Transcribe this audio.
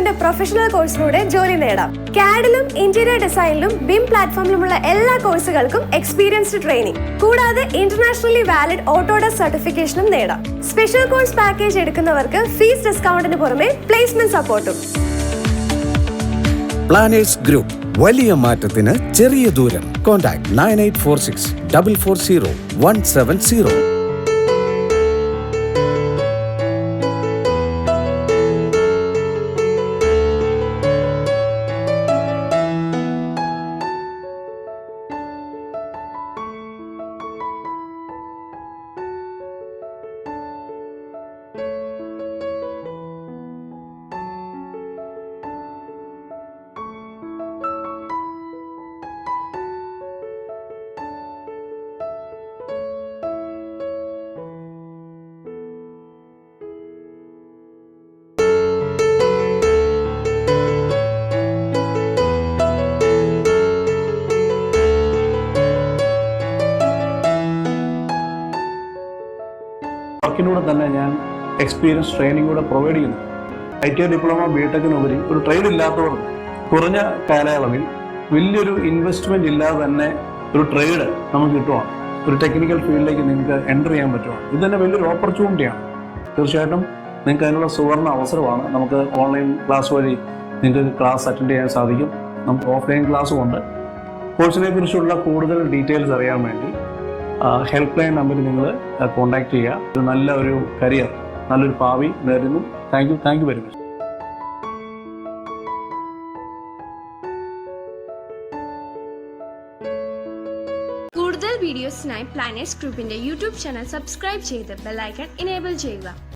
ഗ്രൂപ്പിന്റെ പ്രൊഫഷണൽ കോഴ്സിലൂടെ ജോലി നേടാം. CAD-ലും ഇന്റീരിയർ ഡിസൈനിലും BIM പ്ലാറ്റ്ഫോമിലുമുള്ള എല്ലാ കോഴ്സുകൾക്കും എക്സ്പീരിയൻസ്ഡ് ട്രെയിനിങ്, കൂടാതെ ഇന്റർനാഷണലി വാലിഡ് ഓട്ടോഡെസ്ക് സർട്ടിഫിക്കേഷനും നേടാം. സ്പെഷ്യൽ കോഴ്സ് പാക്കേജ് എടുക്കുന്നവർക്ക് ഫീസ് ഡിസ്കൗണ്ടിന് പുറമെ പ്ലേസ്മെന്റ് സപ്പോർട്ടും. പ്ലാനേഴ്സ് ഗ്രൂപ്പ്, വലിയ മാറ്റത്തിന് ചെറിയ ദൂരം. കോൺടാക്ട് 9846 440 170. വർക്കിലൂടെ തന്നെ ഞാൻ എക്സ്പീരിയൻസ് ട്രെയിനിങ് കൂടെ പ്രൊവൈഡ് ചെയ്യുന്നു. ITI ഡിപ്ലോമ BTechനുപരി ഒരു ട്രേഡ് ഇല്ലാത്തവർ കുറഞ്ഞ കാലയളവിൽ വലിയൊരു ഇൻവെസ്റ്റ്മെന്റ് ഇല്ലാതെ തന്നെ ഒരു ട്രേഡ് നമുക്ക് കിട്ടുവാണ്. ഒരു ടെക്നിക്കൽ ഫീൽഡിലേക്ക് നിങ്ങൾക്ക് എൻ്റർ ചെയ്യാൻ പറ്റുവാണ്. ഇത് തന്നെ വലിയൊരു ഓപ്പർച്യൂണിറ്റിയാണ്. തീർച്ചയായിട്ടും നിങ്ങൾക്ക് അതിനുള്ള സുവർണ്ണ അവസരമാണ്. നമുക്ക് ഓൺലൈൻ ക്ലാസ് വഴി നിങ്ങൾക്ക് ക്ലാസ് അറ്റൻഡ് ചെയ്യാൻ സാധിക്കും. നമുക്ക് ഓഫ്ലൈൻ ക്ലാസ്സും ഉണ്ട്. കോഴ്സിനെ കുറിച്ചുള്ള കൂടുതൽ ഡീറ്റെയിൽസ് അറിയാൻ വേണ്ടി ഹെൽപ്പ് ലൈൻ നമ്പറിൽ നിങ്ങൾ കോൺടാക്ട് ചെയ്യുക. ഒരു നല്ലൊരു കരിയർ, നല്ലൊരു ഭാവി നേരുന്നു. Thank you very much. കൂടുതൽ വീഡിയോസിനായി പ്ലാനേഴ്സ് ഗ്രൂപ്പിന്റെ യൂട്യൂബ് ചാനൽ സബ്സ്ക്രൈബ് ചെയ്ത് ബെൽ ഐക്കൺ എനേബിൾ ചെയ്യുക.